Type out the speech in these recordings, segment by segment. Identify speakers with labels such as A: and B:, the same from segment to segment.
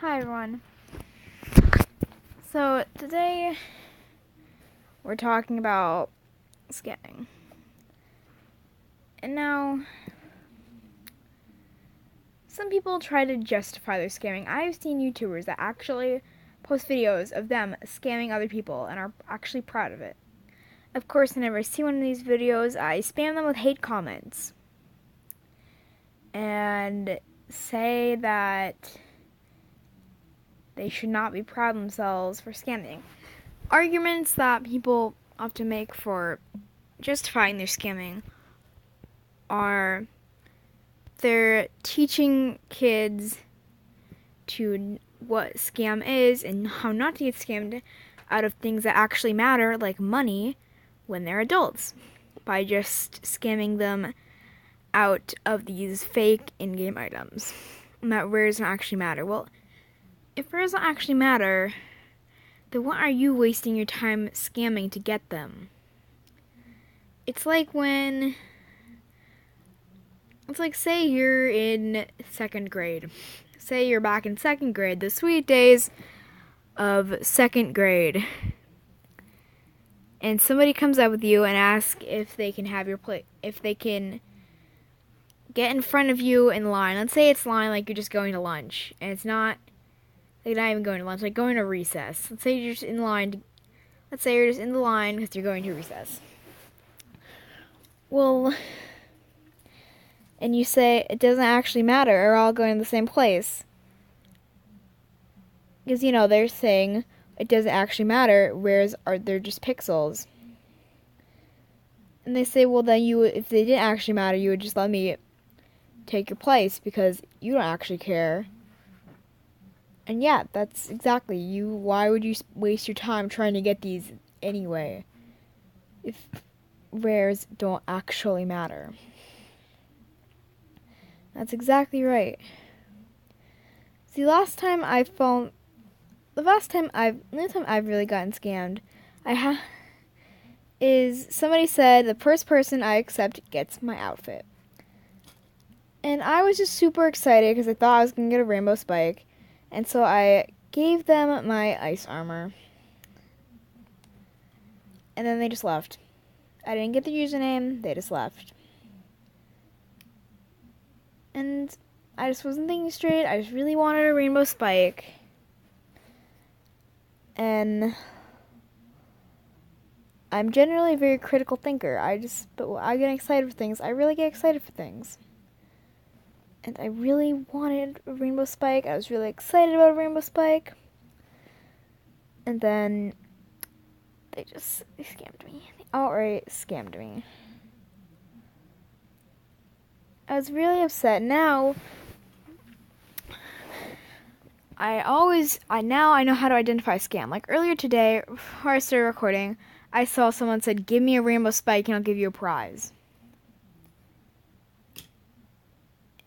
A: Hi everyone. So today we're talking about scamming. And now some people try to justify their scamming. I've seen YouTubers that actually post videos of them scamming other people and are actually proud of it. Of course, whenever I see one of these videos, I spam them with hate comments and say that they should not be proud of themselves for scamming. Arguments that people often make for justifying their scamming are they're teaching kids to what scam is and how not to get scammed out of things that actually matter, like money, when they're adults, by just scamming them out of these fake in-game items that rares don't actually matter. Well, if rares don't actually matter, then why are you wasting your time scamming to get them? It's like say you're in second grade. Say you're back in second grade, the sweet days of second grade. And somebody comes up with you and asks if they can have your plate, if they can get in front of you in line. Let's say it's line like you're just going to lunch, and it's not like not even going to lunch, like going to recess. Let's say you're just in line. Let's say you're just in the line because you're going to recess. Well, and you say it doesn't actually matter, we're all going to the same place. Because, they're saying it doesn't actually matter, whereas they're just pixels. And they say, well, then if they didn't actually matter, you would just let me take your place because you don't actually care. And yeah, that's exactly you. Why would you waste your time trying to get these anyway if rares don't actually matter? That's exactly right. See, the only time I've really gotten scammed, is somebody said the first person I accept gets my outfit. And I was just super excited because I thought I was going to get a rainbow spike. And so I gave them my ice armor. And then they just left. I didn't get the username, they just left. And I just wasn't thinking straight. I just really wanted a rainbow spike. And I'm generally a very critical thinker. But when I get excited for things, I really get excited for things. And I really wanted a rainbow spike. I was really excited about a rainbow spike. And then they scammed me. They outright scammed me. I was really upset. Now I know how to identify a scam. Like earlier today, before I started recording, I saw someone said, "Give me a rainbow spike and I'll give you a prize."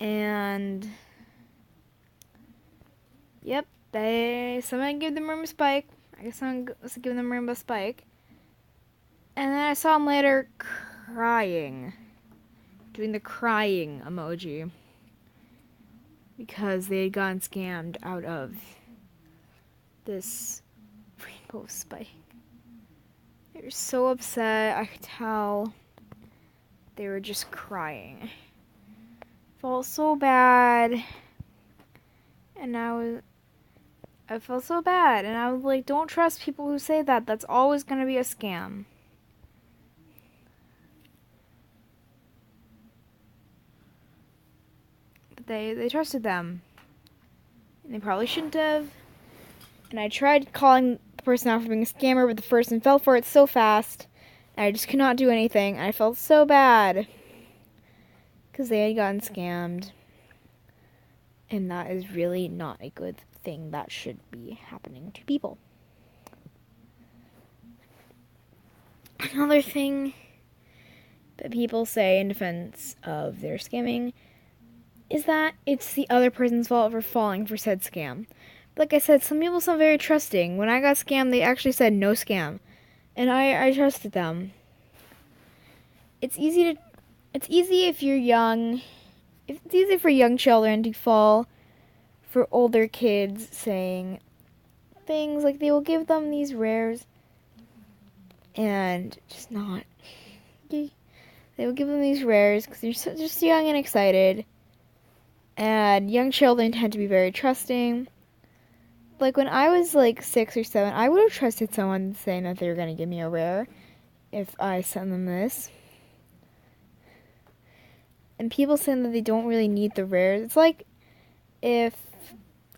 A: And yep, somebody gave them a rainbow spike. I guess someone was giving them a rainbow spike. And then I saw him later crying. Doing the crying emoji. Because they had gotten scammed out of this rainbow spike. They were so upset. I could tell they were just crying. Felt so bad. And I felt so bad. And I was like, don't trust people who say that. That's always going to be a scam. But they trusted them. And they probably shouldn't have. And I tried calling the person out for being a scammer, but the person fell for it so fast. And I just could not do anything. And I felt so bad. Because they had gotten scammed. And that is really not a good thing that should be happening to people. Another thing that people say in defense of their scamming is that it's the other person's fault for falling for said scam. Like I said, some people sound very trusting. When I got scammed, they actually said no scam. And I trusted them. It's easy if you're young. It's easy for young children to fall for older kids, saying things like they will give them these rares and just not. They will give them these rares because they're just young and excited. And young children tend to be very trusting. Like when I was like 6 or 7, I would have trusted someone saying that they were going to give me a rare if I sent them this. And people saying that they don't really need the rares. It's like if,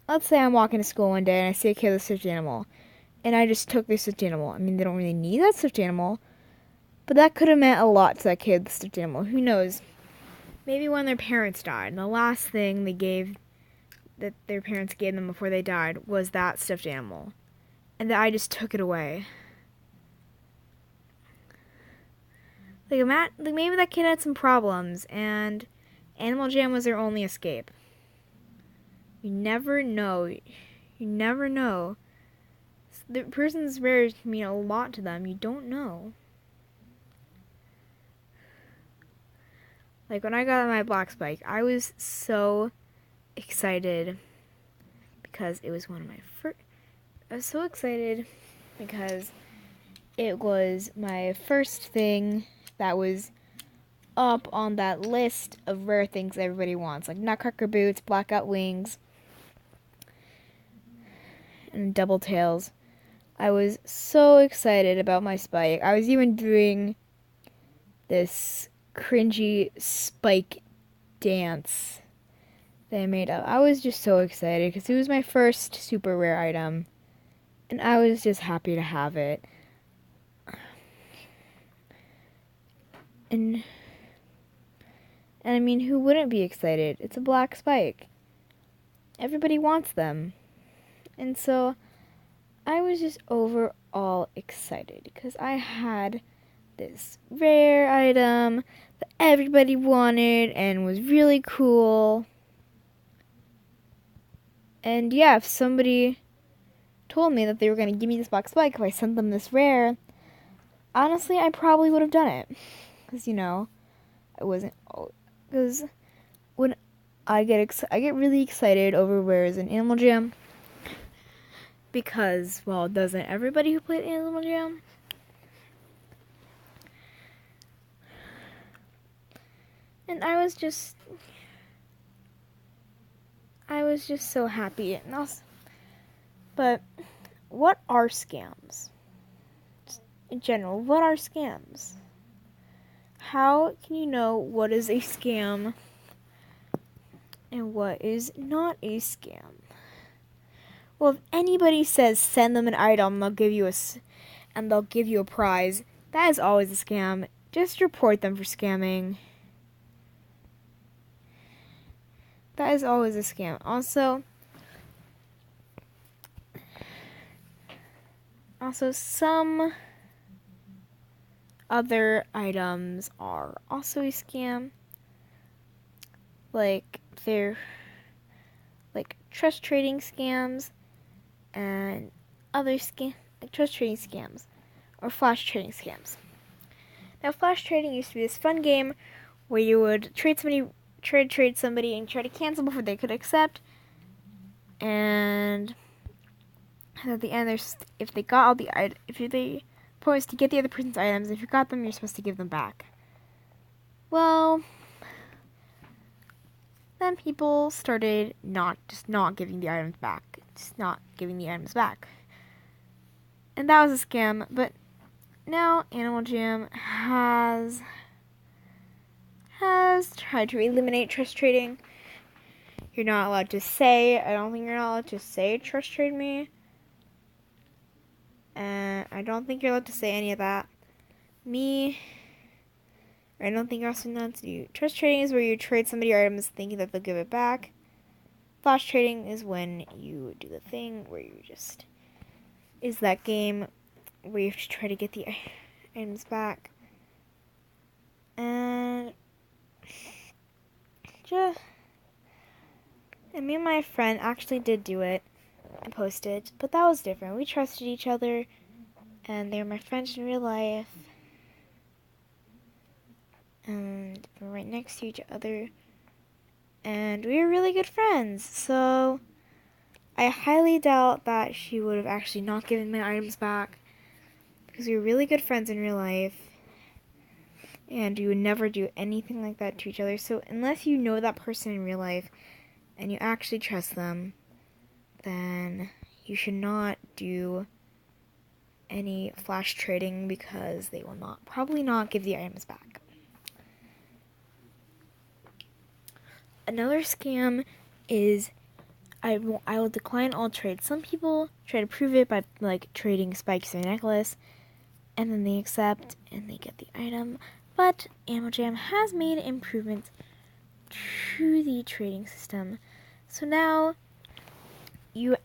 A: let's say I'm walking to school one day and I see a kid with a stuffed animal, and I just took their stuffed animal. I mean, they don't really need that stuffed animal, but that could have meant a lot to that kid with the stuffed animal. Who knows? Maybe when their parents died, and the last thing that their parents gave them before they died was that stuffed animal, and that I just took it away. Like maybe that kid had some problems, and Animal Jam was their only escape. You never know. You never know. The person's rares mean a lot to them. You don't know. Like when I got my black spike, I was so excited because it was one of my first. I was so excited because it was my first thing that was up on that list of rare things everybody wants, like Nutcracker boots, blackout wings, and double tails. I was so excited about my spike. I was even doing this cringy spike dance that I made up. I was just so excited because it was my first super rare item, and I was just happy to have it. And I mean, who wouldn't be excited? It's a black spike. Everybody wants them. And so I was just overall excited because I had this rare item that everybody wanted and was really cool. And yeah, if somebody told me that they were going to give me this black spike if I sent them this rare, honestly, I probably would have done it. Because, I wasn't. Because when I get really excited over rares in Animal Jam. Because, well, doesn't everybody who played Animal Jam? And I was just so happy. And also, but what are scams? Just in general, what are scams? How can you know what is a scam and what is not a scam? Well, if anybody says send them an item, they'll give you a prize, that is always a scam. Just report them for scamming. That is always a scam. Also, some other items are also a scam. Like, they're like trust trading scams and other like trust trading scams or flash trading scams. Now, flash trading used to be this fun game where you would trade somebody and try to cancel before they could accept. And at the end, if they got all the items, if they promised to get the other person's items, if you got them, you're supposed to give them back. Well, then people started not giving the items back, and that was a scam. But now Animal Jam has tried to eliminate trust trading. You're not allowed to say. I don't think you're not allowed to say trust trade me. And I don't think you're allowed to say any of that. I don't think you're also allowed to do. Trust trading is where you trade somebody items thinking that they'll give it back. Flash trading is when you do the thing where you just is that game where you have to try to get the items back. And me and my friend actually did do it and posted, but that was different. We trusted each other, and they were my friends in real life, and we were right next to each other, and we were really good friends. So I highly doubt that she would have actually not given my items back because we were really good friends in real life and we would never do anything like that to each other. So unless you know that person in real life and you actually trust them, then you should not do any flash trading because they will probably not give the items back. Another scam is I will decline all trades. Some people try to prove it by like trading spikes in a necklace, and then they accept and they get the item. But AmmoJam has made improvements to the trading system. So now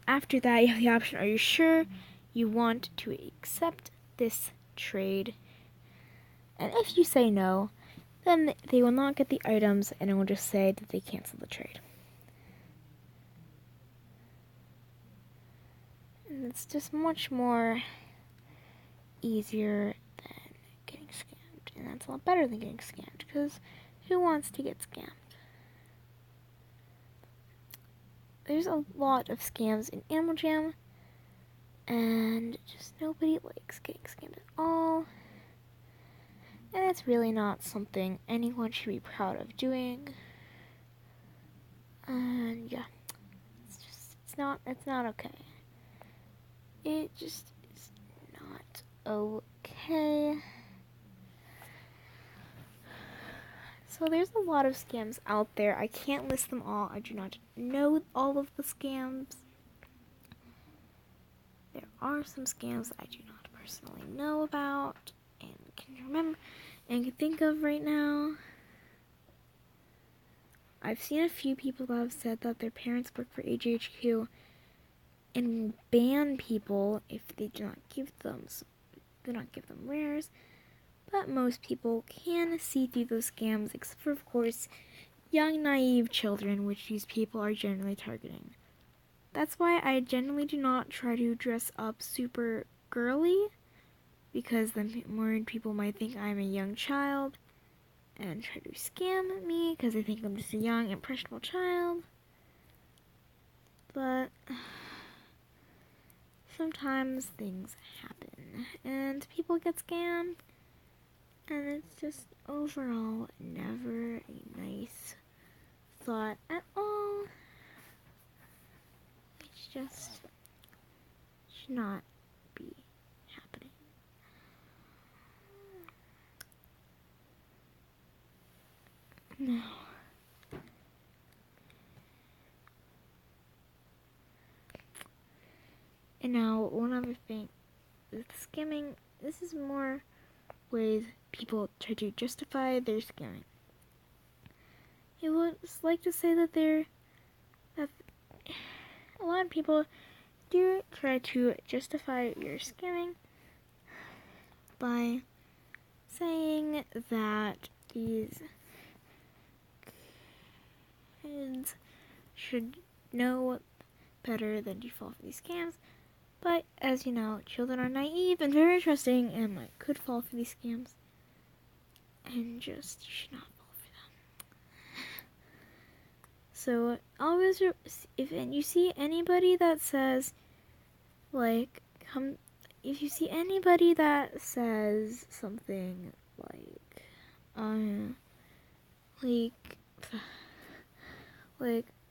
A: after that you have the option, are you sure you want to accept this trade? And if you say no, then they will not get the items and it will just say that they canceled the trade. And it's just much more easier than getting scammed. And that's a lot better than getting scammed because who wants to get scammed? There's a lot of scams in AmmoJam and just nobody likes getting scammed at all. And it's really not something anyone should be proud of doing. And yeah, it's not okay. It just is not okay. So there's a lot of scams out there. I can't list them all. I do not know all of the scams. There are some scams I do not personally know about and can remember and can think of right now. I've seen a few people that have said that their parents work for AGHQ and will ban people if they do not give them rares. But most people can see through those scams, except for, of course, young, naive children, which these people are generally targeting. That's why I generally do not try to dress up super girly, because then more people might think I'm a young child and try to scam me because they think I'm just a young, impressionable child. But sometimes things happen and people get scammed, and it's just overall never a nice thought at all. It's just should not be happening. No. And now one other thing with scamming, this is more ways people try to justify their scamming. It would like to say that a lot of people do try to justify your scamming by saying that these kids should know better than to fall for these scams. But as you know, children are naive and very trusting and could fall for these scams. And just should not fall for them. So always, if you see anybody that says, if you see anybody that says something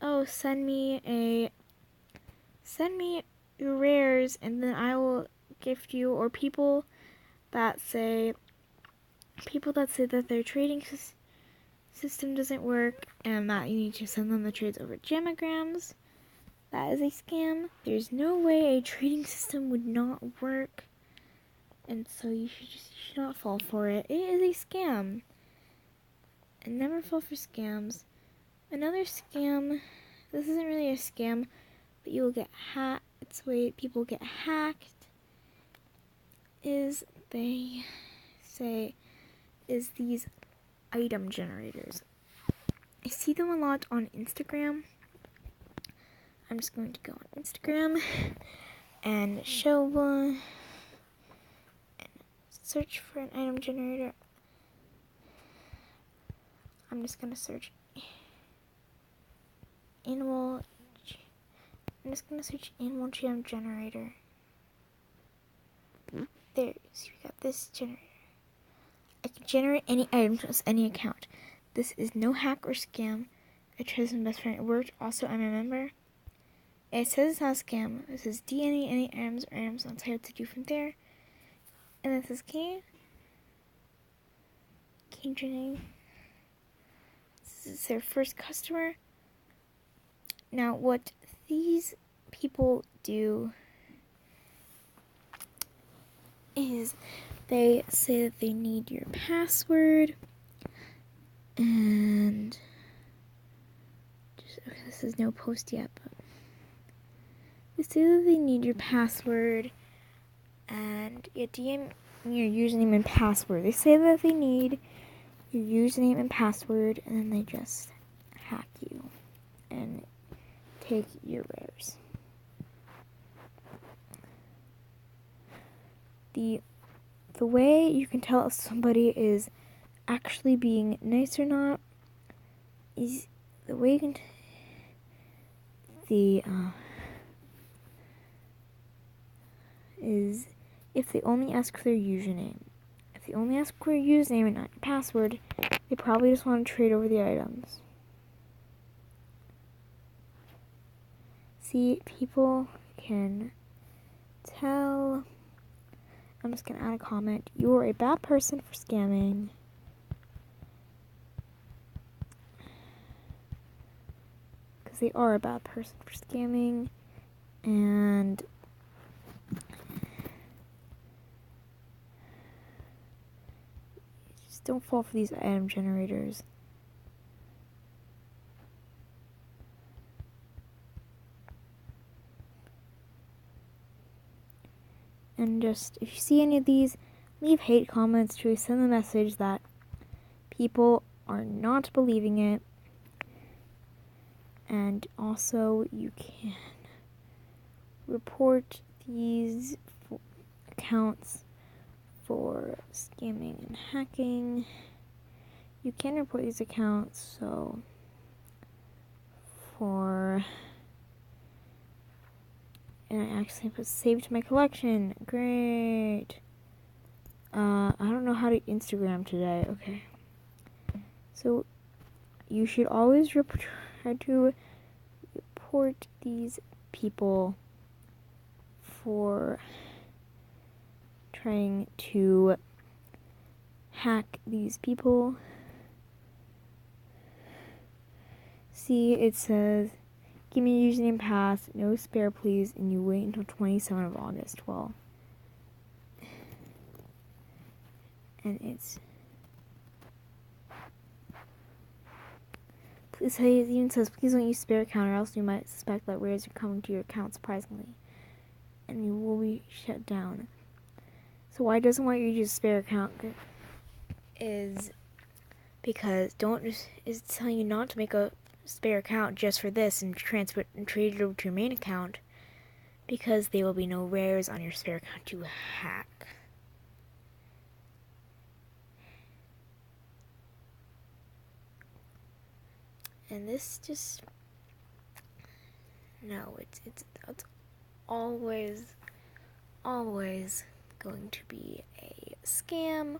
A: oh, send me your rares and then I will gift you, or people that say that their trading system doesn't work and that you need to send them the trades over Jamagrams, that is a scam. There's no way a trading system would not work, and so you should not fall for it. It is a scam. And never fall for scams. Another scam, this isn't really a scam, but you will get hacked. It's the way people get hacked, is they say, is these item generators. I see them a lot on Instagram. I'm just going to go on Instagram and show one and search for an item generator. I'm just going to search animal I'm just gonna search animal jam generator. There, so we got this generator. I can generate any items with any account. This is no hack or scam. I trust my best friend. It worked. Also, I'm a member. It says it's not a scam. It says DNA, any items or items on site to do from there. And then it says can generate. This is their first customer. Now, what these people do is they say that they need your password, and okay, this is no post yet, but they say that they need your password and your DM your username and password. They say that they need your username and password, and then they just hack you and take your rares. The way you can tell if somebody is actually being nice or not is the way you can is if they only ask for their username. If they only ask for your username and not your password, they probably just want to trade over the items. See, people can tell. I'm just going to add a comment. You are a bad person for scamming. Because they are a bad person for scamming. And just don't fall for these item generators. And just, if you see any of these, leave hate comments to send the message that people are not believing it. And also, you can report these accounts for scamming and hacking. You can report these accounts, so and I actually put save to my collection. Great. I don't know how to Instagram today. Okay. So you should always try to report these people for trying to hack these people. See, it says, give me a username pass, no spare please, and you wait until 27th of August. Well, and it's, please, it even says, please don't use spare account or else you might suspect that rares are coming to your account surprisingly, and you will be shut down. So why it doesn't want you to use spare account is because it's telling you not to make a spare account just for this and transfer it and trade it over to your main account, because there will be no rares on your spare account to hack. And this just no, it's always going to be a scam,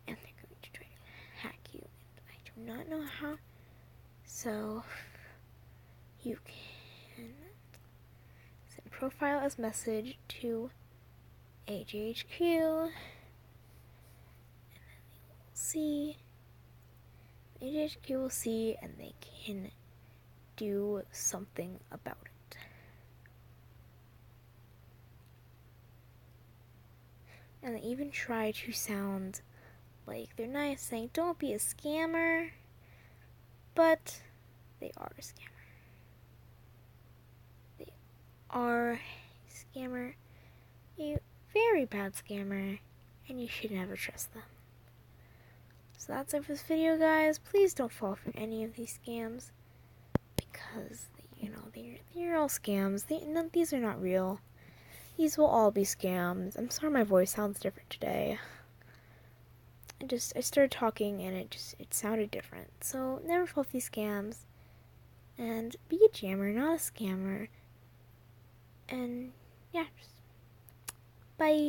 A: and they're going to try to hack you, and I do not know how. So you can send profile as message to AJHQ, and then they will see. AJHQ will see, and they can do something about it. And they even try to sound like they're nice, saying, don't be a scammer, but they are a scammer. They are a scammer, a very bad scammer, and you should never trust them. So that's it for this video, guys. Please don't fall for any of these scams, because, they're all scams. These are not real. These will all be scams. I'm sorry my voice sounds different today. I started talking and it sounded different. So never fall for these scams. And be a jammer, not a scammer. And yeah, just bye.